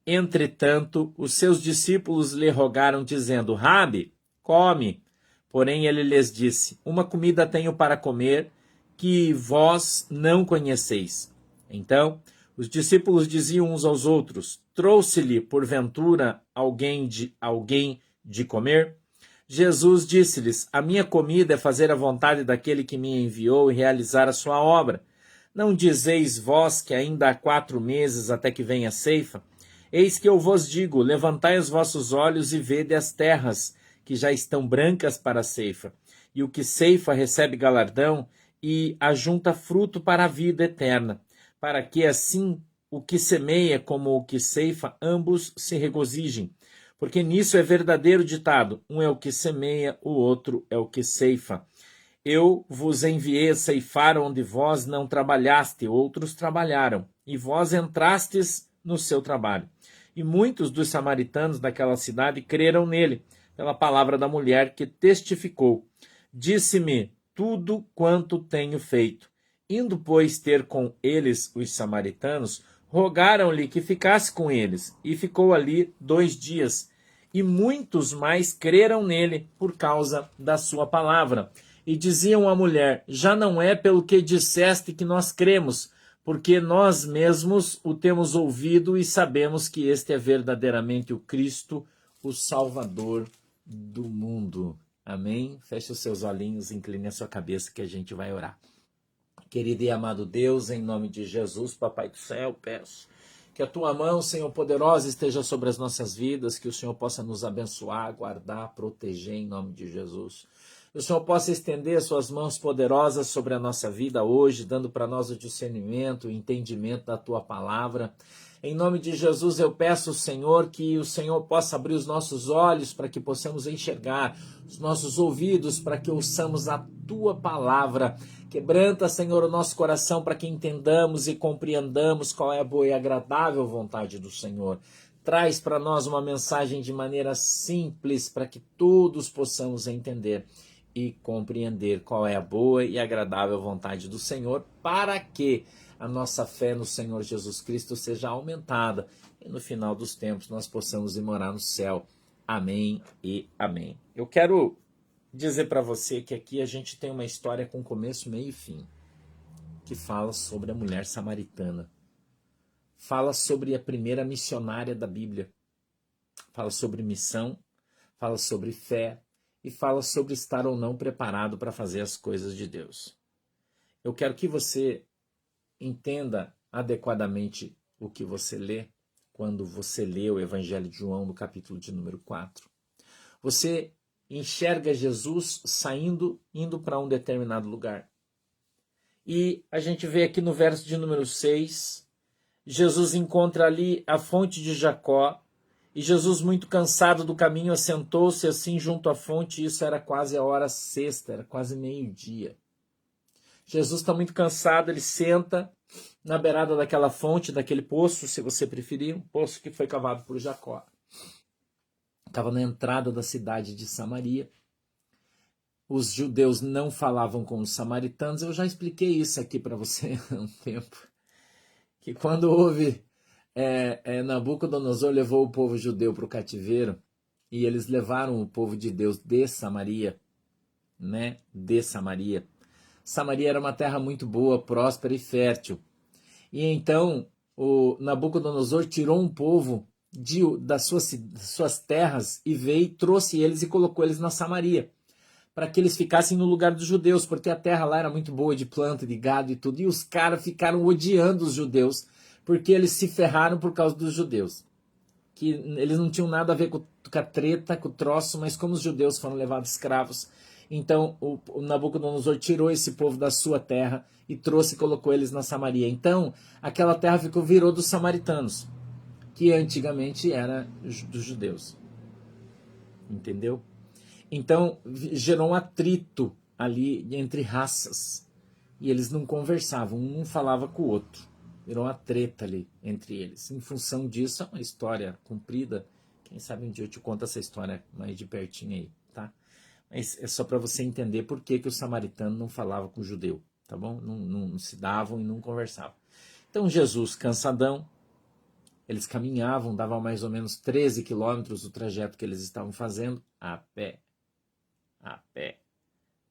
Entretanto, os seus discípulos lhe rogaram, dizendo: Rabi, come. Porém ele lhes disse: Uma comida tenho para comer, que vós não conheceis. Então, os discípulos diziam uns aos outros: Trouxe-lhe, porventura, alguém de comer? Jesus disse-lhes: A minha comida é fazer a vontade daquele que me enviou e realizar a sua obra. Não dizeis vós que ainda há 4 meses até que venha a ceifa? Eis que eu vos digo: levantai os vossos olhos e vede as terras, que já estão brancas para a ceifa. E o que ceifa recebe galardão e ajunta fruto para a vida eterna, para que assim o que semeia como o que ceifa, ambos se regozijem. Porque nisso é verdadeiro ditado: um é o que semeia, o outro é o que ceifa. Eu vos enviei a ceifar onde vós não trabalhaste, outros trabalharam, e vós entrastes no seu trabalho. E muitos dos samaritanos daquela cidade creram nele, pela palavra da mulher que testificou: Disse-me tudo quanto tenho feito. Indo, pois, ter com eles os samaritanos, rogaram-lhe que ficasse com eles, e ficou ali 2 dias. E muitos mais creram nele por causa da sua palavra. E diziam à mulher: Já não é pelo que disseste que nós cremos, porque nós mesmos o temos ouvido e sabemos que este é verdadeiramente o Cristo, o Salvador do mundo. Amém? Feche os seus olhinhos, incline a sua cabeça que a gente vai orar. Querido e amado Deus, em nome de Jesus, Papai do céu, peço que a tua mão, Senhor poderosa, esteja sobre as nossas vidas, que o Senhor possa nos abençoar, guardar, proteger em nome de Jesus. Que o Senhor possa estender suas mãos poderosas sobre a nossa vida hoje, dando para nós o discernimento, o entendimento da tua palavra. Em nome de Jesus eu peço, Senhor, que o Senhor possa abrir os nossos olhos para que possamos enxergar, os nossos ouvidos para que ouçamos a tua palavra. Quebranta, Senhor, o nosso coração para que entendamos e compreendamos qual é a boa e agradável vontade do Senhor. Traz para nós uma mensagem de maneira simples para que todos possamos entender e compreender qual é a boa e agradável vontade do Senhor, para que a nossa fé no Senhor Jesus Cristo seja aumentada e no final dos tempos nós possamos ir morar no céu. Amém e amém. Eu quero dizer para você que aqui a gente tem uma história com começo, meio e fim, que fala sobre a mulher samaritana. Fala sobre a primeira missionária da Bíblia. Fala sobre missão, fala sobre fé e fala sobre estar ou não preparado para fazer as coisas de Deus. Eu quero que você entenda adequadamente o que você lê quando você lê o Evangelho de João no capítulo de número 4. Você enxerga Jesus saindo, indo para um determinado lugar. E a gente vê aqui no verso de número 6, Jesus encontra ali a fonte de Jacó, e Jesus, muito cansado do caminho, assentou-se assim junto à fonte, e isso era quase a hora sexta, era quase meio-dia. Jesus está muito cansado, ele senta na beirada daquela fonte, daquele poço, se você preferir, um poço que foi cavado por Jacó. Estava na entrada da cidade de Samaria. Os judeus não falavam com os samaritanos. Eu já expliquei isso aqui para você há um tempo. Que quando houve... Nabucodonosor levou o povo judeu para o cativeiro e eles levaram o povo de Deus de Samaria, né? De Samaria. Samaria era uma terra muito boa, próspera e fértil. E então o Nabucodonosor tirou um povo das suas terras e veio, trouxe eles e colocou eles na Samaria, para que eles ficassem no lugar dos judeus, porque a terra lá era muito boa de planta, de gado e tudo. E os caras ficaram odiando os judeus, porque eles se ferraram por causa dos judeus. Que eles não tinham nada a ver com a treta, com o troço, mas como os judeus foram levados escravos, então o Nabucodonosor tirou esse povo da sua terra e trouxe e colocou eles na Samaria. Então aquela terra virou dos samaritanos, que antigamente era dos judeus. Entendeu? Então gerou um atrito ali entre raças. E eles não conversavam, um não falava com o outro. Virou uma treta ali entre eles. Em função disso, é uma história comprida. Quem sabe um dia eu te conto essa história mais de pertinho aí, tá? Mas é só para você entender por que o samaritano não falava com o judeu, tá bom? Não se davam e não conversavam. Então Jesus, cansadão, Eles caminhavam, dava mais ou menos 13 quilômetros o trajeto que eles estavam fazendo a pé. A pé.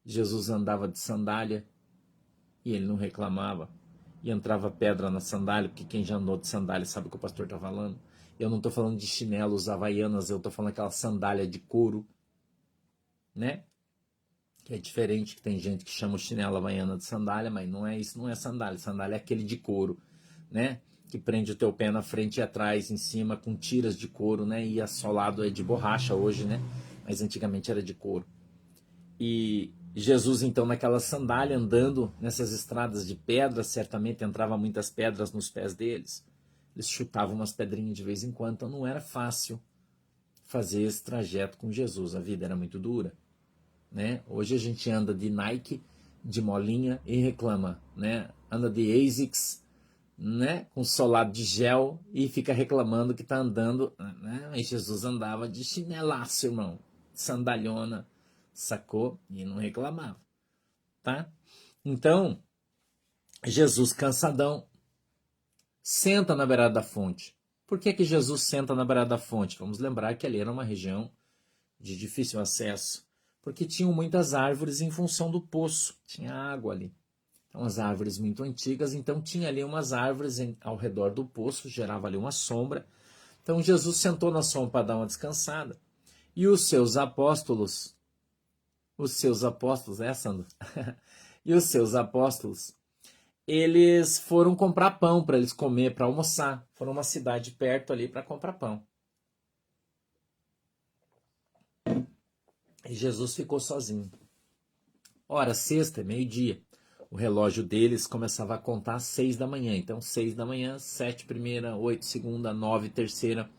Jesus andava de sandália e ele não reclamava. E entrava pedra na sandália, porque quem já andou de sandália sabe o que o pastor está falando. Eu não estou falando de chinelos havaianas, eu estou falando aquela sandália de couro, né? Que é diferente, que tem gente que chama o chinelo havaiana de sandália, mas não é isso, não é sandália. Sandália é aquele de couro, né? Que prende o teu pé na frente e atrás, em cima, com tiras de couro, né? E assolado é de borracha hoje, né? Mas antigamente era de couro. E Jesus, então, naquela sandália, andando nessas estradas de pedra, certamente entrava muitas pedras nos pés deles. Eles chutavam umas pedrinhas de vez em quando, então não era fácil fazer esse trajeto com Jesus. A vida era muito dura, né? Hoje a gente anda de Nike, de molinha e reclama, né? Anda de ASICS, né? Com solado de gel e fica reclamando que está andando, né? Mas Jesus andava de chinelaço, irmão, sandalhona, sacou? E não reclamava, tá? Então, Jesus cansadão, senta na beirada da fonte. Por que que Jesus senta na beirada da fonte? Vamos lembrar que ali era uma região de difícil acesso, porque tinham muitas árvores em função do poço, tinha água ali. Então, as árvores muito antigas, então tinha ali umas árvores ao redor do poço, gerava ali uma sombra. Então, Jesus sentou na sombra para dar uma descansada. E os seus apóstolos, Sandro? E os seus apóstolos, eles foram comprar pão para eles comer, para almoçar. Foram uma cidade perto ali para comprar pão. E Jesus ficou sozinho. Ora, sexta, meio-dia. O relógio deles começava a contar às 6 da manhã. Então, 6 da manhã, 7 primeira, 8 segunda, 9 terceira,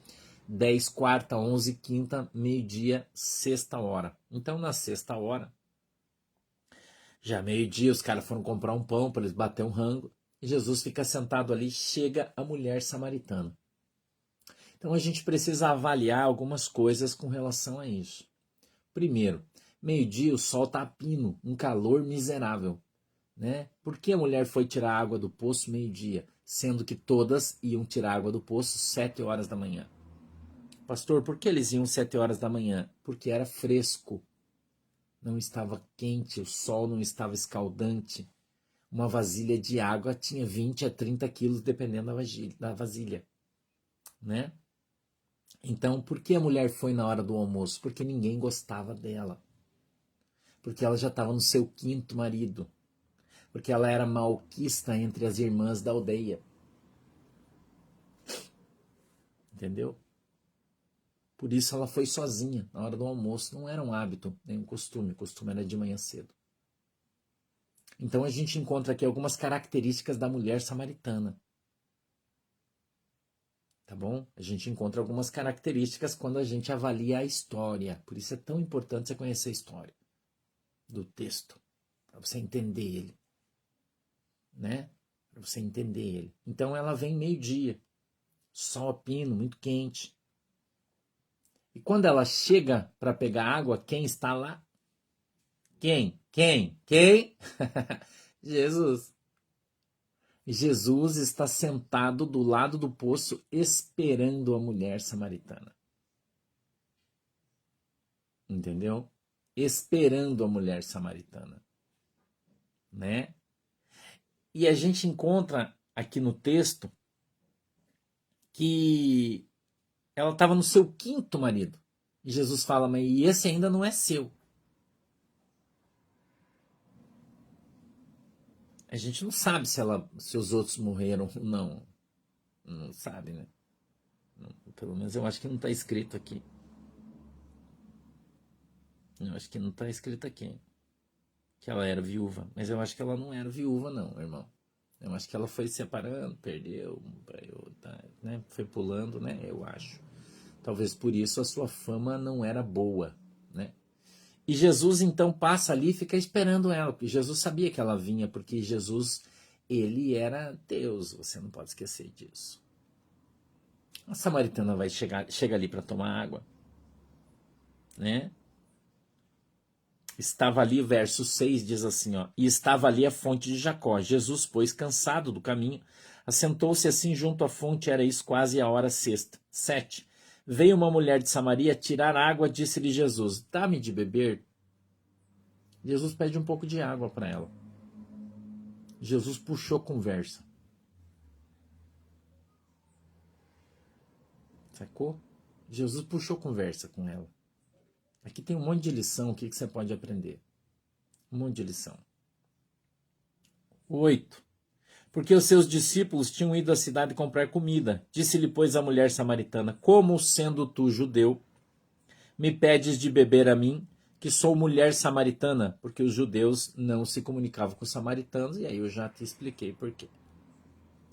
10 quarta, 11 quinta, meio-dia, sexta hora. Então, na sexta hora, já meio-dia, os caras foram comprar um pão para eles bater um rango. E Jesus fica sentado ali, chega a mulher samaritana. Então, a gente precisa avaliar algumas coisas com relação a isso. Primeiro, meio-dia o sol está a pino, um calor miserável, né? Por que a mulher foi tirar água do poço meio-dia, sendo que todas iam tirar água do poço 7 horas da manhã? Pastor, por que eles iam 7 horas da manhã? Porque era fresco, não estava quente, o sol não estava escaldante. Uma vasilha de água tinha 20 a 30 quilos, dependendo da vasilha, né? Então, por que a mulher foi na hora do almoço? Porque ninguém gostava dela. Porque ela já estava no seu quinto marido. Porque ela era malquista entre as irmãs da aldeia. Entendeu? Por isso ela foi sozinha na hora do almoço. Não era um hábito, nem um costume. O costume era de manhã cedo. Então a gente encontra aqui algumas características da mulher samaritana. Tá bom? A gente encontra algumas características quando a gente avalia a história. Por isso é tão importante você conhecer a história do texto, para você entender ele, né? Para você entender ele. Então ela vem meio-dia, sol a pino, muito quente. E quando ela chega para pegar água, quem está lá? Quem? Jesus. Jesus está sentado do lado do poço esperando a mulher samaritana. Entendeu? Esperando a mulher samaritana, né? E a gente encontra aqui no texto que ela estava no seu quinto marido. E Jesus fala, mas esse ainda não é seu. A gente não sabe se os outros morreram ou não. Não sabe, né? Pelo menos eu acho que não está escrito aqui. Eu acho que não está escrito aqui que ela era viúva. Mas eu acho que ela não era viúva, não, irmão. Eu acho que ela foi se separando, perdeu, né? Foi pulando, né? Eu acho. Talvez por isso a sua fama não era boa, né? E Jesus então passa ali e fica esperando ela, porque Jesus sabia que ela vinha, porque Jesus, ele era Deus, você não pode esquecer disso. A samaritana chega ali para tomar água, né? Estava ali, verso 6 diz assim, ó, e estava ali a fonte de Jacó. Jesus, pois, cansado do caminho, Assentou-se assim junto à fonte, era isso quase a hora sexta. 7. Veio uma mulher de Samaria tirar água, disse-lhe Jesus, dá-me de beber. Jesus pede um pouco de água para ela. Jesus puxou conversa. Sacou? Jesus puxou conversa com ela. Aqui tem um monte de lição, o que você pode aprender? Um monte de lição. 8. Porque os seus discípulos tinham ido à cidade comprar comida. Disse-lhe, pois, a mulher samaritana, como sendo tu judeu, me pedes de beber a mim, que sou mulher samaritana? Porque os judeus não se comunicavam com os samaritanos, e aí eu já te expliquei por quê.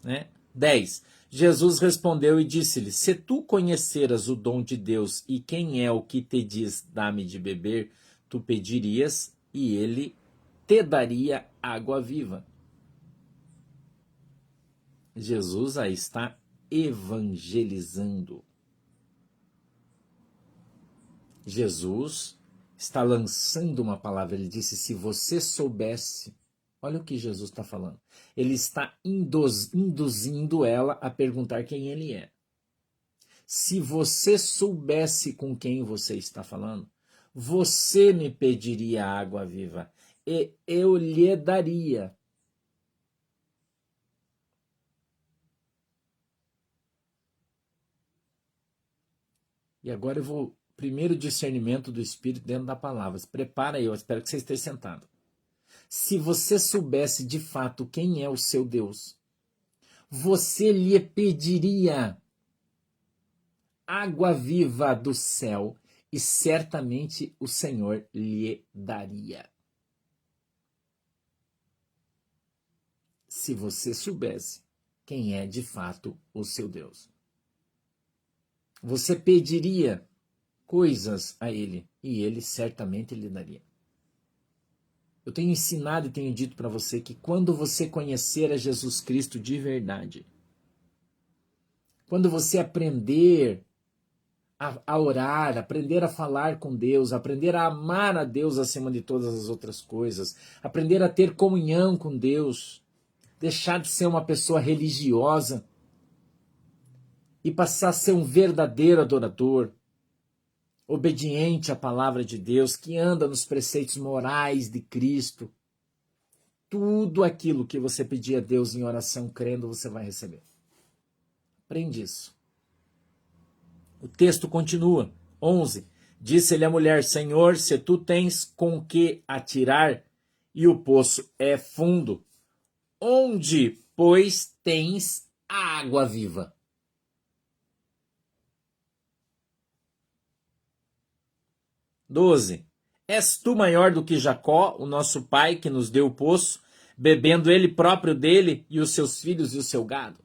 Né? 10. Jesus respondeu e disse-lhe, se tu conheceras o dom de Deus e quem é o que te diz, dá-me de beber, tu pedirias e ele te daria água viva. Jesus aí está evangelizando. Jesus está lançando uma palavra. Ele disse, se você soubesse... Olha o que Jesus está falando. Ele está induzindo ela a perguntar quem ele é. Se você soubesse com quem você está falando, você me pediria água viva e eu lhe daria. E agora eu vou... Primeiro discernimento do Espírito dentro da palavra. Prepara aí, eu espero que você esteja sentado. Se você soubesse de fato quem é o seu Deus, você lhe pediria água viva do céu e certamente o Senhor lhe daria. Se você soubesse quem é de fato o seu Deus. Você pediria coisas a ele e ele certamente lhe daria. Eu tenho ensinado e tenho dito para você que quando você conhecer a Jesus Cristo de verdade, quando você aprender a orar, aprender a falar com Deus, aprender a amar a Deus acima de todas as outras coisas, aprender a ter comunhão com Deus, deixar de ser uma pessoa religiosa e passar a ser um verdadeiro adorador, obediente à palavra de Deus, que anda nos preceitos morais de Cristo. Tudo aquilo que você pedir a Deus em oração, crendo, você vai receber. Aprende isso. O texto continua. 11. Disse-lhe a mulher, Senhor, se tu tens com que atirar e o poço é fundo, onde, pois, tens a água viva? Doze. És tu maior do que Jacó, o nosso pai, que nos deu o poço, bebendo ele próprio dele e os seus filhos e o seu gado?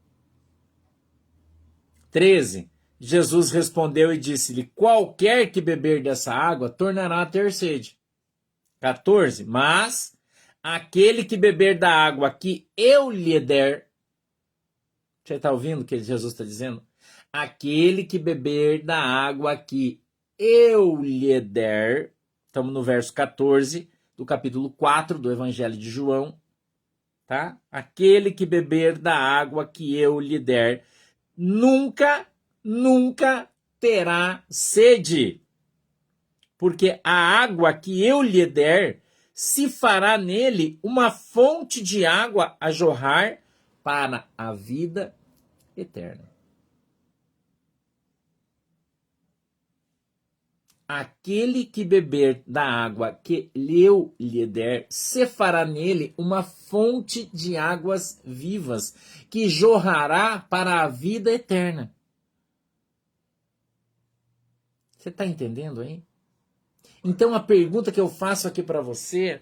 13. Jesus respondeu e disse-lhe, qualquer que beber dessa água tornará a ter sede. 14. Mas aquele que beber da água que eu lhe der... Você está ouvindo o que Jesus está dizendo? Aquele que beber da água que eu lhe der... Estamos no verso 14 do capítulo 4 do Evangelho de João. Tá? Aquele que beber da água que eu lhe der, nunca terá sede. Porque a água que eu lhe der, se fará nele uma fonte de água a jorrar para a vida eterna. Aquele que beber da água que eu lhe der, se fará nele uma fonte de águas vivas, que jorrará para a vida eterna. Você está entendendo aí? Então a pergunta que eu faço aqui para você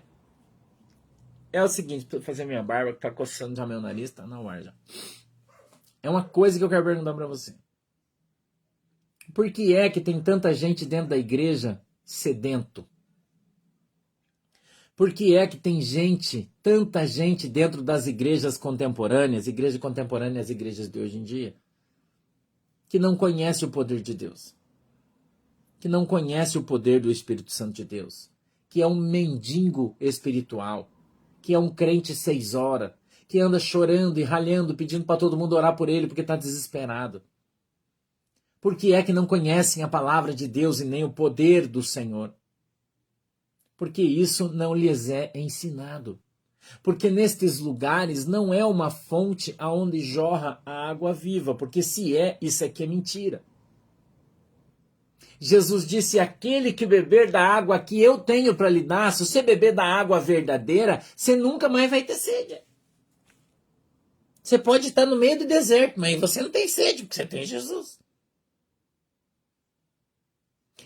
é o seguinte, preciso fazer minha barba, que está coçando já meu nariz, tá na hora já. É uma coisa que eu quero perguntar para você. Por que é que tem tanta gente dentro da igreja sedento? Por que é que tem tanta gente dentro das igrejas contemporâneas, igreja contemporânea as igrejas de hoje em dia, que não conhece o poder de Deus, que não conhece o poder do Espírito Santo de Deus, que é um mendigo espiritual, que é um crente 6 horas, que anda chorando e ralhando, pedindo para todo mundo orar por ele porque está desesperado? Por que é que não conhecem a palavra de Deus e nem o poder do Senhor? Porque isso não lhes é ensinado. Porque nestes lugares não é uma fonte aonde jorra a água viva, porque se é, isso aqui é mentira. Jesus disse: aquele que beber da água que eu tenho para lhe dar, se você beber da água verdadeira, você nunca mais vai ter sede. Você pode estar no meio do deserto, mas você não tem sede, porque você tem Jesus.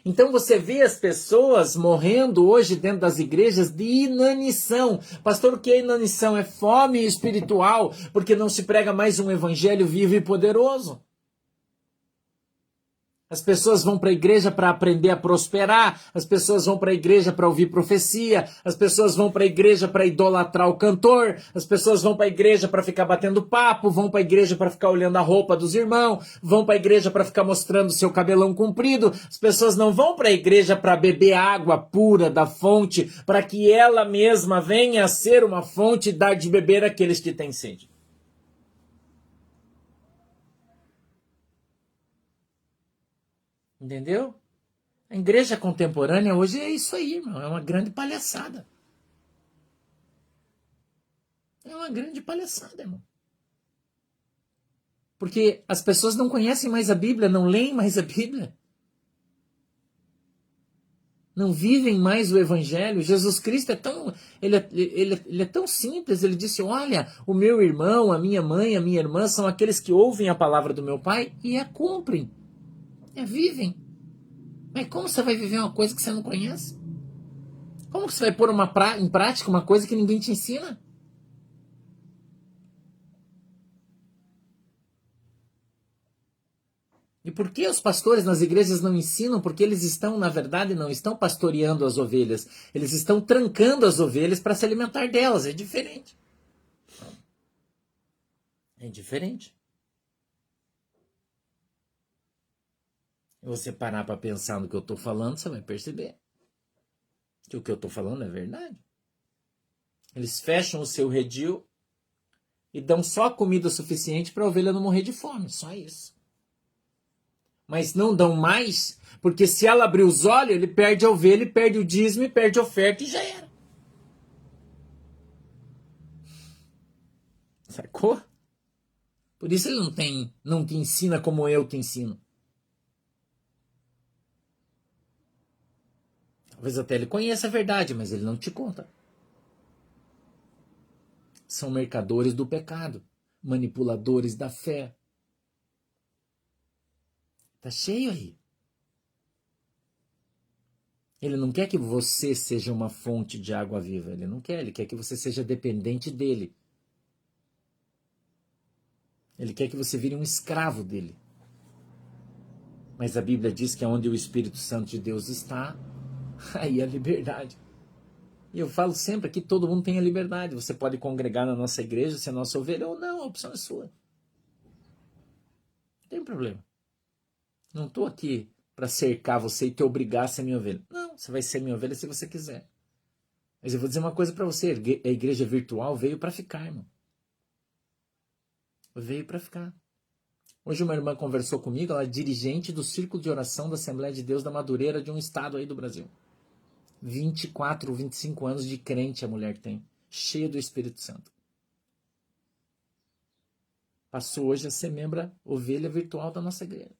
Então você vê as pessoas morrendo hoje dentro das igrejas de inanição. Pastor, o que é inanição? É fome espiritual, porque não se prega mais um evangelho vivo e poderoso. As pessoas vão para a igreja para aprender a prosperar, as pessoas vão para a igreja para ouvir profecia, as pessoas vão para a igreja para idolatrar o cantor, as pessoas vão para a igreja para ficar batendo papo, vão para a igreja para ficar olhando a roupa dos irmãos, vão para a igreja para ficar mostrando seu cabelão comprido. As pessoas não vão para a igreja para beber água pura da fonte, para que ela mesma venha a ser uma fonte e dar de beber àqueles que têm sede. Entendeu? A igreja contemporânea hoje é isso aí, irmão. É uma grande palhaçada. É uma grande palhaçada, irmão. Porque as pessoas não conhecem mais a Bíblia, não leem mais a Bíblia. Não vivem mais o Evangelho. Jesus Cristo é tão, ele é tão simples. Ele disse: olha, o meu irmão, a minha mãe, a minha irmã são aqueles que ouvem a palavra do meu Pai e a cumprem. Vivem. Mas como você vai viver uma coisa que você não conhece? Como que você vai pôr em prática uma coisa que ninguém te ensina? E por que os pastores nas igrejas não ensinam? Porque eles estão, na verdade, não estão pastoreando as ovelhas. Eles estão trancando as ovelhas para se alimentar delas. É diferente. É diferente. Se você parar para pensar no que eu estou falando, você vai perceber que o que eu estou falando é verdade. Eles fecham o seu redil e dão só comida suficiente para a ovelha não morrer de fome, só isso. Mas não dão mais, porque se ela abrir os olhos, ele perde a ovelha, ele perde o dízimo, e perde a oferta e já era. Sacou? Por isso ele não te ensina como eu te ensino. Talvez até ele conheça a verdade, mas ele não te conta. São mercadores do pecado, manipuladores da fé. Tá cheio aí. Ele não quer que você seja uma fonte de água viva. Ele não quer. Ele quer que você seja dependente dele. Ele quer que você vire um escravo dele. Mas a Bíblia diz que onde o Espírito Santo de Deus está, aí a liberdade. E eu falo sempre que todo mundo tem a liberdade. Você pode congregar na nossa igreja, ser nossa ovelha ou não, a opção é sua. Não tem problema. Não estou aqui para cercar você e te obrigar a ser minha ovelha. Não, você vai ser minha ovelha se você quiser. Mas eu vou dizer uma coisa para você, a igreja virtual veio para ficar, irmão. Veio para ficar. Hoje uma irmã conversou comigo, ela é dirigente do Círculo de Oração da Assembleia de Deus da Madureira, de um estado aí do Brasil. 24, 25 anos de crente a mulher tem, cheia do Espírito Santo. Passou hoje a ser membro ovelha virtual da nossa igreja.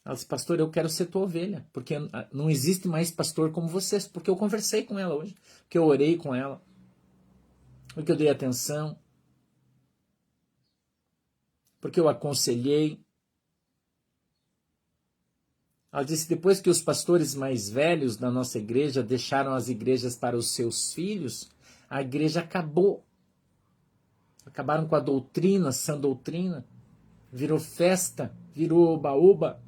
Ela disse: pastor, eu quero ser tua ovelha, porque não existe mais pastor como você, porque eu conversei com ela hoje, porque eu orei com ela, porque eu dei atenção, porque eu aconselhei. Ela disse: depois que os pastores mais velhos da nossa igreja deixaram as igrejas para os seus filhos, a igreja acabou. Acabaram com a doutrina, sã doutrina, virou festa, virou oba-oba.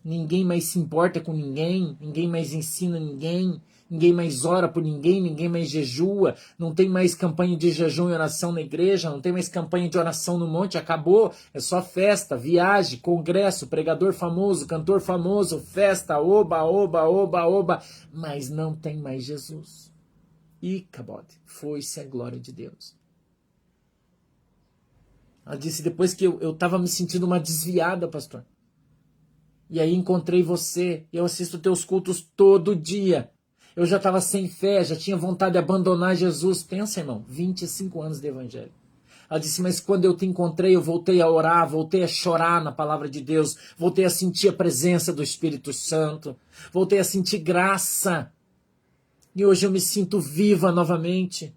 Ninguém mais se importa com ninguém, ninguém mais ensina ninguém, Ninguém mais ora por ninguém, ninguém mais jejua, não tem mais campanha de jejum e oração na igreja, não tem mais campanha de oração no monte, acabou, é só festa, viagem, congresso, pregador famoso, cantor famoso, festa, oba, oba, oba, oba, mas não tem mais Jesus. E cabode, foi-se a glória de Deus. Ela disse, depois que eu estava me sentindo uma desviada, pastor, e aí encontrei você, eu assisto teus cultos todo dia. Eu já estava sem fé, já tinha vontade de abandonar Jesus. Pensa, irmão, 25 anos de evangelho. Ela disse, mas quando eu te encontrei, eu voltei a orar, voltei a chorar na palavra de Deus, voltei a sentir a presença do Espírito Santo, voltei a sentir graça. E hoje eu me sinto viva novamente.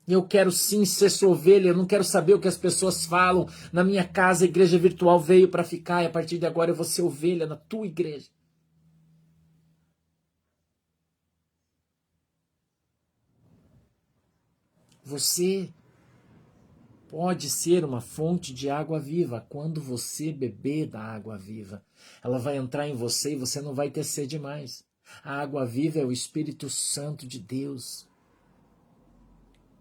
Eu quero sim ser sua ovelha, eu não quero saber o que as pessoas falam. Na minha casa, a igreja virtual veio para ficar, e a partir de agora eu vou ser ovelha na tua igreja. Você pode ser uma fonte de água viva quando você beber da água viva. Ela vai entrar em você e você não vai ter sede mais. A água viva é o Espírito Santo de Deus.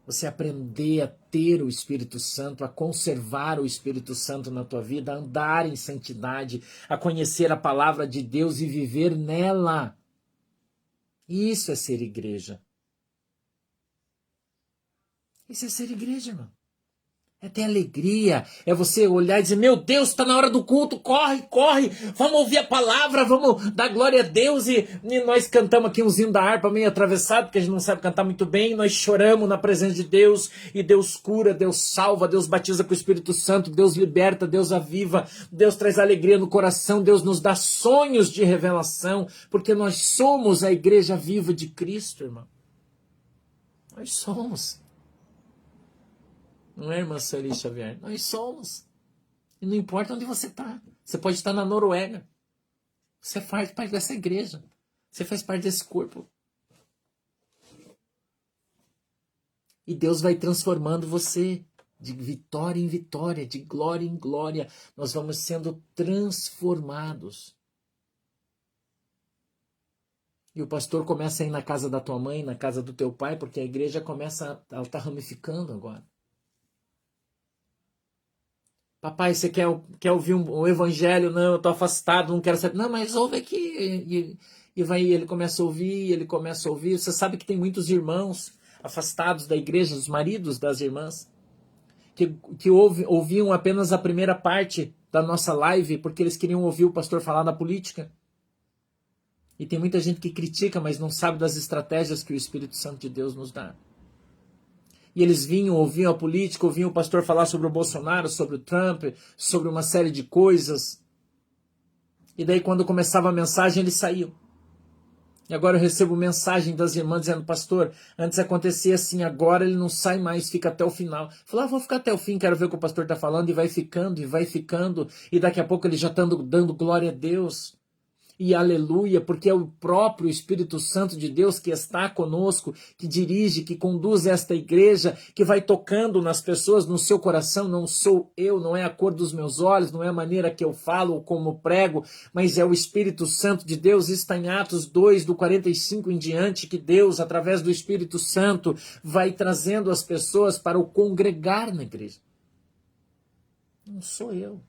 Você aprender a ter o Espírito Santo, a conservar o Espírito Santo na tua vida, a andar em santidade, a conhecer a palavra de Deus e viver nela. Isso é ser igreja. Isso é ser igreja, irmão. É ter alegria, é você olhar e dizer, meu Deus, está na hora do culto, corre, corre, vamos ouvir a palavra, vamos dar glória a Deus, e nós cantamos aqui um hino da harpa meio atravessado, porque a gente não sabe cantar muito bem, nós choramos na presença de Deus, e Deus cura, Deus salva, Deus batiza com o Espírito Santo, Deus liberta, Deus aviva, Deus traz alegria no coração, Deus nos dá sonhos de revelação, porque nós somos a igreja viva de Cristo, irmão. Nós somos. Não é, irmã Sueli Xavier? Nós somos. E não importa onde você está. Você pode estar na Noruega. Você faz parte dessa igreja. Você faz parte desse corpo. E Deus vai transformando você de vitória em vitória, de glória em glória. Nós vamos sendo transformados. E o pastor começa a ir na casa da tua mãe, na casa do teu pai, porque a igreja começa, ela está ramificando agora. Papai, você quer ouvir um evangelho? Não, eu estou afastado, não quero saber. Não, mas ouve aqui. E vai, ele começa a ouvir, ele começa a ouvir. Você sabe que tem muitos irmãos afastados da igreja, os maridos das irmãs, que ouviam apenas a primeira parte da nossa live, porque eles queriam ouvir o pastor falar da política. E tem muita gente que critica, mas não sabe das estratégias que o Espírito Santo de Deus nos dá. E eles vinham, ouviam a política, ouviam o pastor falar sobre o Bolsonaro, sobre o Trump, sobre uma série de coisas. E daí quando começava a mensagem, eles saíam. E agora eu recebo mensagem das irmãs dizendo, pastor, antes acontecia assim, agora ele não sai mais, fica até o final. Eu falo, vou ficar até o fim, quero ver o que o pastor está falando, e vai ficando, e daqui a pouco ele já está dando glória a Deus. E aleluia, porque é o próprio Espírito Santo de Deus que está conosco, que dirige, que conduz esta igreja, que vai tocando nas pessoas, no seu coração. Não sou eu, não é a cor dos meus olhos, não é a maneira que eu falo ou como prego, mas é o Espírito Santo de Deus. Está em Atos 2, do 45 em diante, que Deus, através do Espírito Santo, vai trazendo as pessoas para o congregar na igreja. Não sou eu.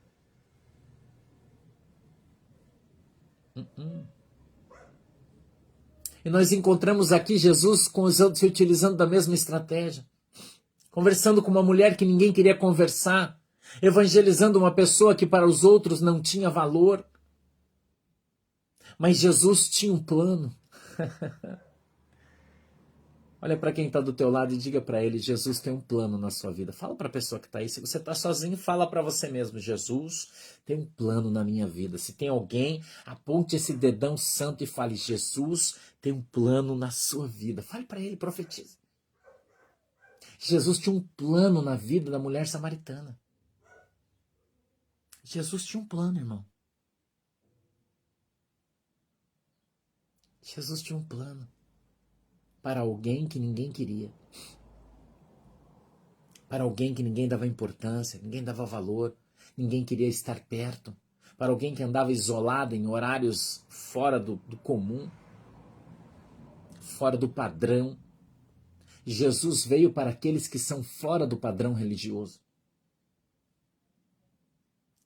E nós encontramos aqui Jesus se utilizando da mesma estratégia. Conversando com uma mulher que ninguém queria conversar. Evangelizando uma pessoa que para os outros não tinha valor. Mas Jesus tinha um plano. Olha para quem está do teu lado e diga para ele, Jesus tem um plano na sua vida. Fala para a pessoa que está aí. Se você está sozinho, fala para você mesmo, Jesus tem um plano na minha vida. Se tem alguém, aponte esse dedão santo e fale, Jesus tem um plano na sua vida. Fale para ele, profetize. Jesus tinha um plano na vida da mulher samaritana. Jesus tinha um plano, irmão. Jesus tinha um plano. Para alguém que ninguém queria. Para alguém que ninguém dava importância, ninguém dava valor, ninguém queria estar perto. Para alguém que andava isolado em horários fora do comum. fora do padrão. Jesus veio para aqueles que são fora do padrão religioso.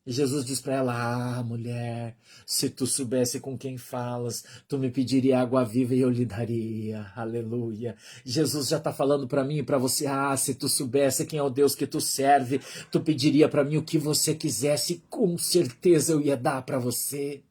E Jesus diz para ela: mulher, se tu soubesse com quem falas, tu me pediria água viva e eu lhe daria. Aleluia. Jesus já está falando para mim e para você: se tu soubesse quem é o Deus que tu serve, tu pediria para mim o que você quisesse, com certeza eu ia dar para você.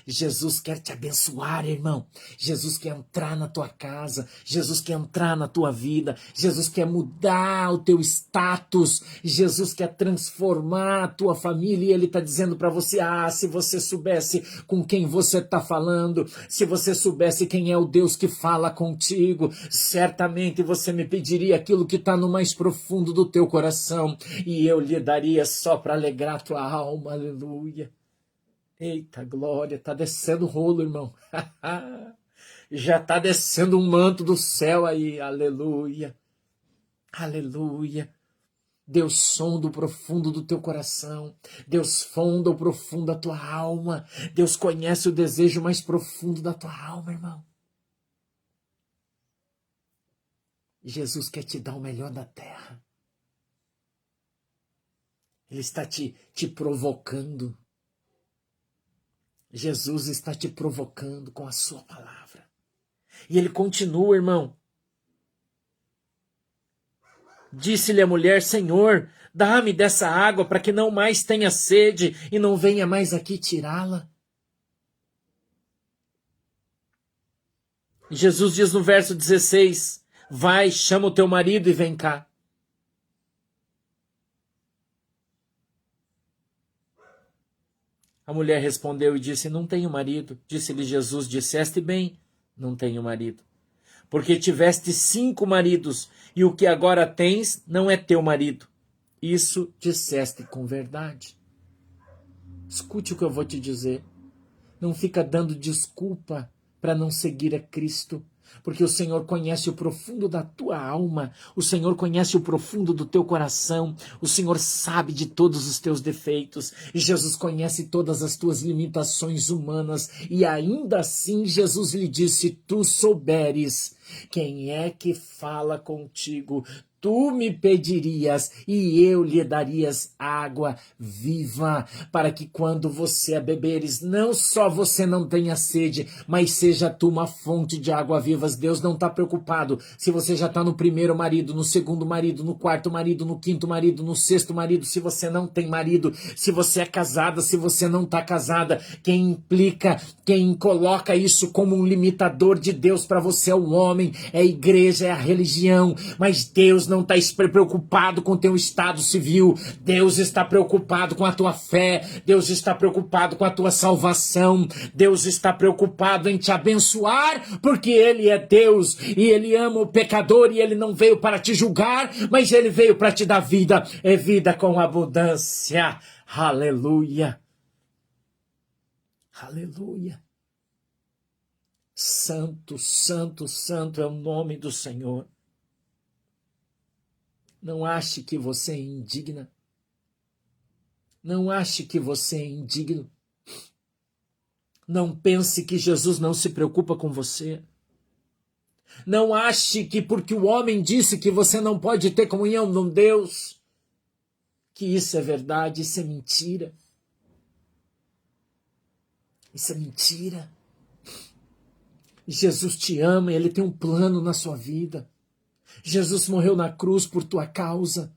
Jesus quer te abençoar, irmão. Jesus quer entrar na tua casa. Jesus quer entrar na tua vida. Jesus quer mudar o teu status. Jesus quer transformar a tua família. E Ele está dizendo para você: se você soubesse com quem você está falando, se você soubesse quem é o Deus que fala contigo, certamente você me pediria aquilo que está no mais profundo do teu coração. E eu lhe daria só para alegrar a tua alma. Aleluia. Eita glória, tá descendo o rolo, irmão. Já tá descendo um manto do céu aí, aleluia. Aleluia. Deus sonda o profundo do teu coração. Deus sonda o profundo da tua alma. Deus conhece o desejo mais profundo da tua alma, irmão. Jesus quer te dar o melhor da terra. Ele está te provocando. Jesus está te provocando com a sua palavra. E ele continua, irmão. Disse-lhe a mulher: Senhor, dá-me dessa água para que não mais tenha sede e não venha mais aqui tirá-la. Jesus diz no verso 16: vai, chama o teu marido e vem cá. A mulher respondeu e disse: não tenho marido. Disse-lhe Jesus: disseste bem, não tenho marido. Porque tiveste 5 maridos, e o que agora tens não é teu marido. Isso disseste com verdade. Escute o que eu vou te dizer. Não fica dando desculpa para não seguir a Cristo. Porque o Senhor conhece o profundo da tua alma, o Senhor conhece o profundo do teu coração, o Senhor sabe de todos os teus defeitos, e Jesus conhece todas as tuas limitações humanas, e ainda assim Jesus lhe disse: tu souberes quem é que fala contigo, tu me pedirias e eu lhe darias água viva, para que quando você a beberes, não só você não tenha sede, mas seja tu uma fonte de água vivas. Deus não está preocupado se você já está no primeiro marido, no segundo marido, no quarto marido, no quinto marido, no sexto marido, se você não tem marido, se você é casada, se você não está casada. Quem coloca isso como um limitador de Deus para você é o homem, é a igreja, é a religião, mas Deus não está preocupado com o teu estado civil. Deus está preocupado com a tua fé. Deus está preocupado com a tua salvação. Deus está preocupado em te abençoar, porque Ele é Deus e Ele ama o pecador, e Ele não veio para te julgar, mas Ele veio para te dar vida, é vida com abundância. Aleluia. Aleluia. Santo, santo, santo é o nome do Senhor. Não ache que você é indigna. Não ache que você é indigno. Não pense que Jesus não se preocupa com você. Não ache que porque o homem disse que você não pode ter comunhão com Deus, que isso é verdade. Isso é mentira. Isso é mentira. Jesus te ama, Ele tem um plano na sua vida. Jesus morreu na cruz por tua causa.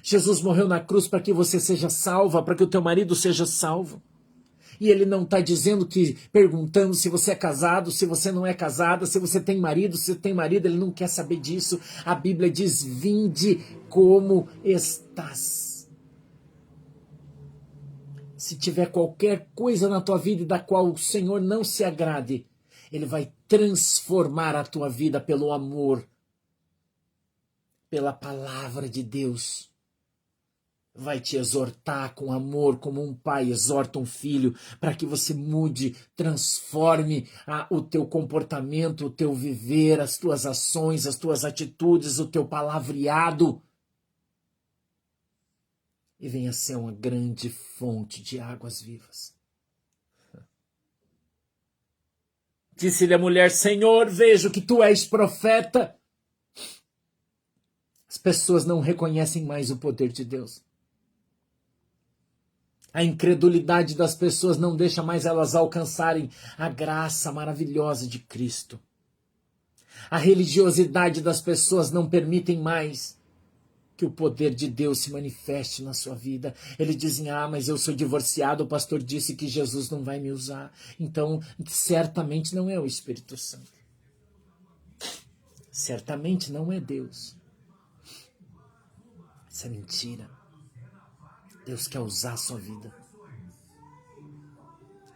Jesus morreu na cruz para que você seja salva, para que o teu marido seja salvo. E Ele não está dizendo perguntando se você é casado, se você não é casada, se você tem marido, se tem marido. Ele não quer saber disso. A Bíblia diz: vinde como estás. Se tiver qualquer coisa na tua vida da qual o Senhor não se agrade, Ele vai transformar a tua vida pelo amor, pela palavra de Deus. Vai te exortar com amor, como um pai exorta um filho, para que você mude, transforme o teu comportamento, o teu viver, as tuas ações, as tuas atitudes, o teu palavreado. E venha ser uma grande fonte de águas vivas. Disse-lhe a mulher: Senhor, vejo que tu és profeta. As pessoas não reconhecem mais o poder de Deus. A incredulidade das pessoas não deixa mais elas alcançarem a graça maravilhosa de Cristo. A religiosidade das pessoas não permitem mais que o poder de Deus se manifeste na sua vida. Eles dizem: mas eu sou divorciado, o pastor disse que Jesus não vai me usar. Então, certamente não é o Espírito Santo. Certamente não é Deus. Isso é mentira. Deus quer usar a sua vida.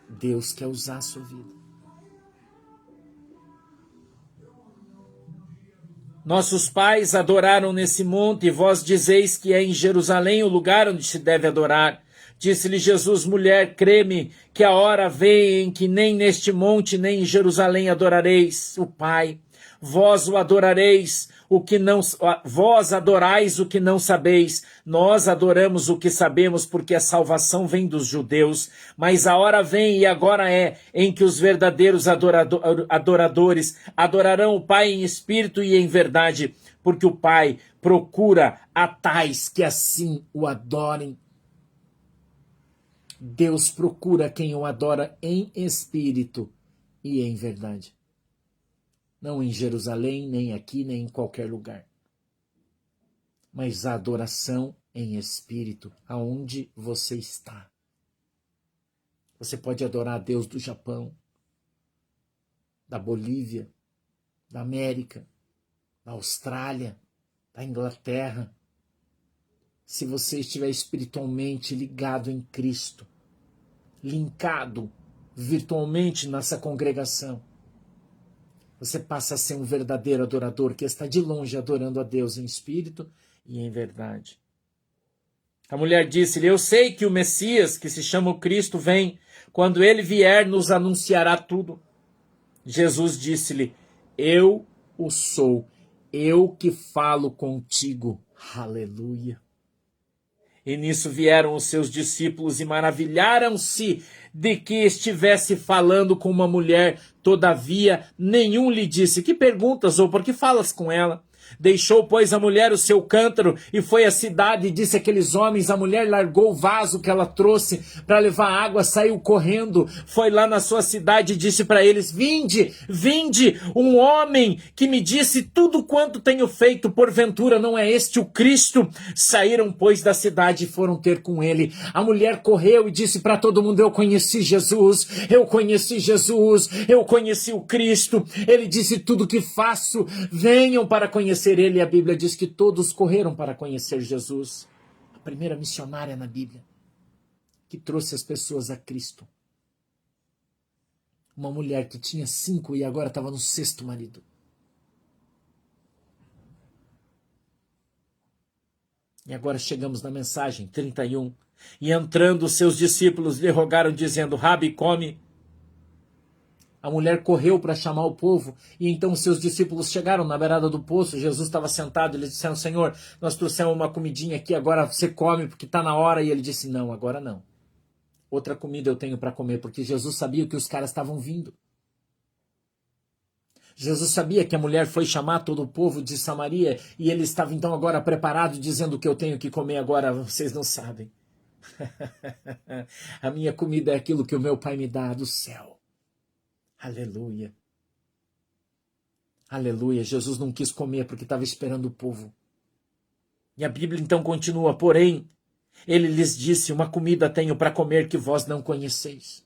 Deus quer usar a sua vida. Nossos pais adoraram nesse monte, e vós dizeis que é em Jerusalém o lugar onde se deve adorar. Disse-lhe Jesus: mulher, crê-me, que a hora vem em que nem neste monte, nem em Jerusalém adorareis o Pai. Vós o adorareis, vós adorais o que não sabeis. Nós adoramos o que sabemos, porque a salvação vem dos judeus. Mas a hora vem, e agora é, em que os verdadeiros adoradores adorarão o Pai em espírito e em verdade, porque o Pai procura a tais que assim o adorem. Deus procura quem o adora em espírito e em verdade. Não em Jerusalém, nem aqui, nem em qualquer lugar. Mas a adoração em espírito, aonde você está. Você pode adorar a Deus do Japão, da Bolívia, da América, da Austrália, da Inglaterra. Se você estiver espiritualmente ligado em Cristo, linkado virtualmente nessa congregação, você passa a ser um verdadeiro adorador que está de longe adorando a Deus em espírito e em verdade. A mulher disse-lhe: eu sei que o Messias, que se chama o Cristo, vem. Quando ele vier, nos anunciará tudo. Jesus disse-lhe: eu o sou, eu que falo contigo. Aleluia. E nisso vieram os seus discípulos e maravilharam-se de que estivesse falando com uma mulher. Todavia, nenhum lhe disse: que perguntas ou por que falas com ela? Deixou, pois, a mulher o seu cântaro e foi à cidade e disse àqueles homens. A mulher largou o vaso que ela trouxe para levar água, saiu correndo, foi lá na sua cidade e disse para eles: vinde, vinde, um homem que me disse tudo quanto tenho feito, porventura não é este o Cristo? Saíram, pois, da cidade e foram ter com ele. A mulher correu e disse para todo mundo: eu conheci Jesus, eu conheci Jesus, eu conheci o Cristo, ele disse tudo que faço, venham para conhecer ele. E a Bíblia diz que todos correram para conhecer Jesus. A primeira missionária na Bíblia que trouxe as pessoas a Cristo. Uma mulher que tinha 5 e agora estava no 6º marido. E agora chegamos na mensagem 31. E entrando os seus discípulos lhe rogaram, dizendo: Rabi, come. A mulher correu para chamar o povo, e então os seus discípulos chegaram na beirada do poço. Jesus estava sentado, eles disseram: Senhor, nós trouxemos uma comidinha aqui, agora você come porque está na hora. E ele disse: não, agora não. Outra comida eu tenho para comer, porque Jesus sabia que os caras estavam vindo. Jesus sabia que a mulher foi chamar todo o povo de Samaria, e ele estava então agora preparado, dizendo: o que eu tenho que comer agora, vocês não sabem. A minha comida é aquilo que o meu Pai me dá do céu. Aleluia. Aleluia. Jesus não quis comer porque estava esperando o povo. E a Bíblia então continua: porém, ele lhes disse: uma comida tenho para comer que vós não conheceis.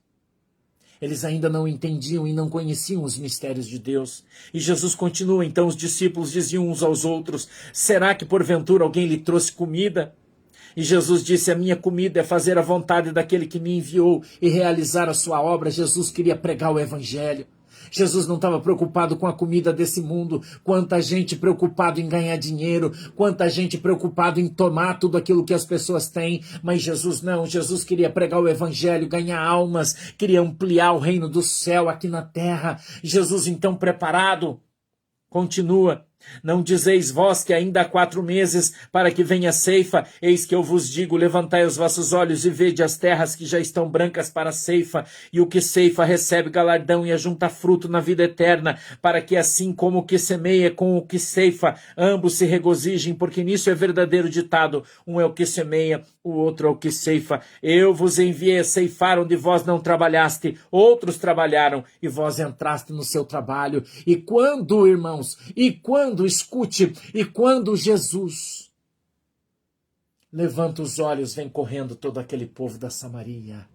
Eles ainda não entendiam e não conheciam os mistérios de Deus. E Jesus continua, então os discípulos diziam uns aos outros: será que porventura alguém lhe trouxe comida? E Jesus disse: a minha comida é fazer a vontade daquele que me enviou e realizar a sua obra. Jesus queria pregar o evangelho. Jesus não estava preocupado com a comida desse mundo. Quanta gente preocupada em ganhar dinheiro, quanta gente preocupada em tomar tudo aquilo que as pessoas têm. Mas Jesus não, Jesus queria pregar o evangelho, ganhar almas, queria ampliar o reino do céu aqui na terra. Jesus então preparado, continua: Não dizeis vós que ainda há 4 meses para que venha a ceifa? Eis que eu vos digo, levantai os vossos olhos e vede as terras que já estão brancas para a ceifa, e o que ceifa recebe galardão e ajunta fruto na vida eterna, para que assim como o que semeia com o que ceifa, ambos se regozijem, porque nisso é verdadeiro ditado, um é o que semeia, o outro é o que ceifa. Eu vos enviei a ceifar onde vós não trabalhaste, outros trabalharam, e vós entraste no seu trabalho. E quando, irmãos, escute, e quando Jesus levanta os olhos, vem correndo todo aquele povo da Samaria,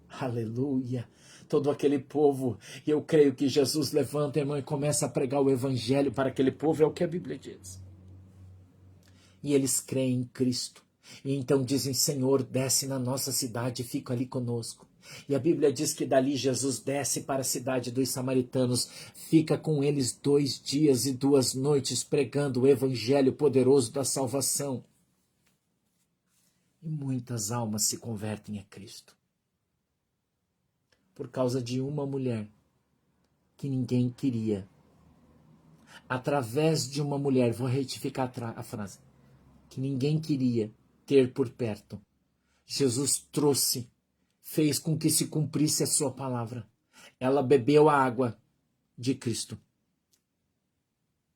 aleluia, todo aquele povo, e eu creio que Jesus levanta, irmão, e começa a pregar o evangelho para aquele povo, é o que a Bíblia diz, e eles creem em Cristo, e então dizem, Senhor, desce na nossa cidade e fica ali conosco. E a Bíblia diz que dali Jesus desce para a cidade dos samaritanos, fica com eles 2 dias e 2 noites pregando o evangelho poderoso da salvação. E muitas almas se convertem a Cristo. Por causa de uma mulher que ninguém queria. Através de uma mulher, vou retificar a frase, que ninguém queria ter por perto. Jesus fez com que se cumprisse a sua palavra. Ela bebeu a água de Cristo.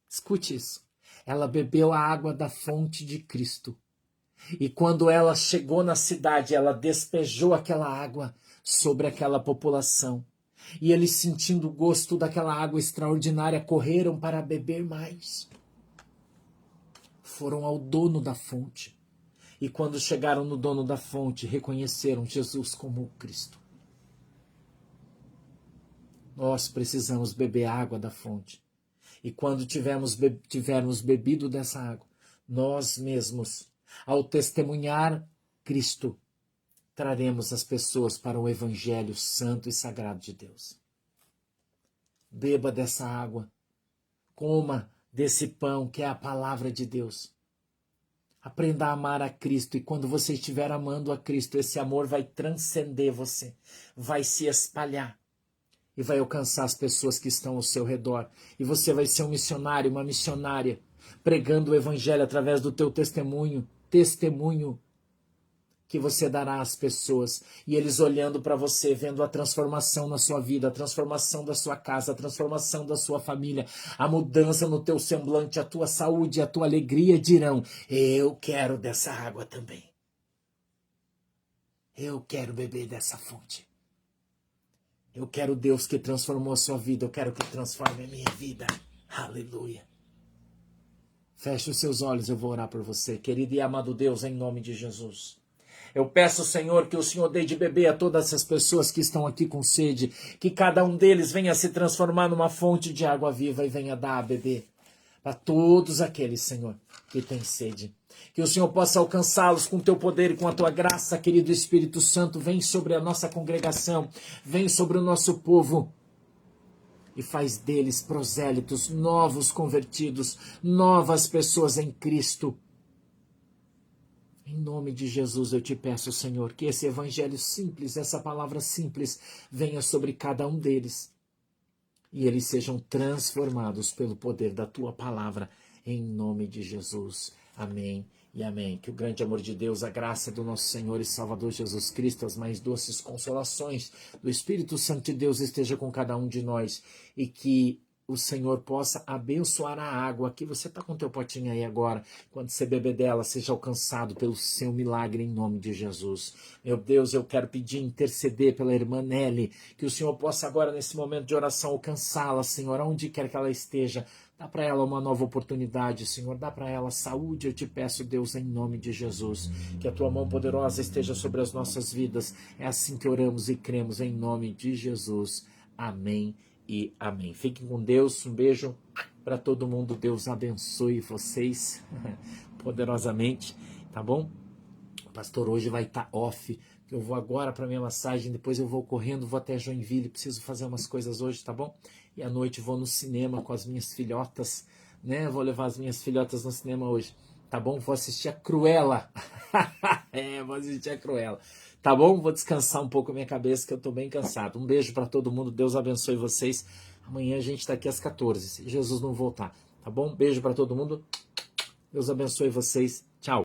Escute isso. Ela bebeu a água da fonte de Cristo. E quando ela chegou na cidade, ela despejou aquela água sobre aquela população. E eles, sentindo o gosto daquela água extraordinária, correram para beber mais. Foram ao dono da fonte. E quando chegaram no dono da fonte, reconheceram Jesus como o Cristo. Nós precisamos beber água da fonte. E quando tivermos bebido dessa água, nós mesmos, ao testemunhar Cristo, traremos as pessoas para o Evangelho santo e sagrado de Deus. Beba dessa água. Coma desse pão que é a palavra de Deus. Aprenda a amar a Cristo, e quando você estiver amando a Cristo, esse amor vai transcender você, vai se espalhar e vai alcançar as pessoas que estão ao seu redor. E você vai ser um missionário, uma missionária, pregando o evangelho através do teu testemunho que você dará às pessoas, e eles olhando para você, vendo a transformação na sua vida, a transformação da sua casa, a transformação da sua família, a mudança no teu semblante, a tua saúde, a tua alegria, dirão, eu quero dessa água também. Eu quero beber dessa fonte. Eu quero Deus que transformou a sua vida, eu quero que transforme a minha vida. Aleluia. Feche os seus olhos, eu vou orar por você, querido e amado Deus, em nome de Jesus. Eu peço, Senhor, que o Senhor dê de beber a todas essas pessoas que estão aqui com sede, que cada um deles venha se transformar numa fonte de água viva e venha dar a beber para todos aqueles, Senhor, que têm sede. Que o Senhor possa alcançá-los com o teu poder e com a tua graça, querido Espírito Santo. Vem sobre a nossa congregação, vem sobre o nosso povo e faz deles prosélitos, novos convertidos, novas pessoas em Cristo. Em nome de Jesus eu te peço, Senhor, que esse evangelho simples, essa palavra simples, venha sobre cada um deles. E eles sejam transformados pelo poder da tua palavra. Em nome de Jesus. Amém e amém. Que o grande amor de Deus, a graça do nosso Senhor e Salvador Jesus Cristo, as mais doces consolações do Espírito Santo de Deus esteja com cada um de nós. E que o Senhor possa abençoar a água que você está com o teu potinho aí agora. Quando você beber dela, seja alcançado pelo seu milagre em nome de Jesus. Meu Deus, eu quero pedir, interceder pela irmã Nelly, que o Senhor possa agora, nesse momento de oração, alcançá-la, Senhor, onde quer que ela esteja. Dá para ela uma nova oportunidade, Senhor. Dá para ela saúde, eu te peço, Deus, em nome de Jesus. Que a tua mão poderosa esteja sobre as nossas vidas. É assim que oramos e cremos, em nome de Jesus. Amém e amém. Fiquem com Deus. Um beijo para todo mundo. Deus abençoe vocês poderosamente, tá bom? O pastor hoje vai estar off. Eu vou agora para minha massagem, depois eu vou correndo, vou até Joinville, preciso fazer umas coisas hoje, tá bom? E à noite vou no cinema com as minhas filhotas, né? Vou levar as minhas filhotas no cinema hoje, tá bom? Vou assistir a Cruella. Vou assistir a Cruella. Tá bom? Vou descansar um pouco a minha cabeça, que eu tô bem cansado. Um beijo para todo mundo, Deus abençoe vocês. Amanhã a gente tá aqui às 14, se Jesus não voltar. Tá bom? Beijo para todo mundo. Deus abençoe vocês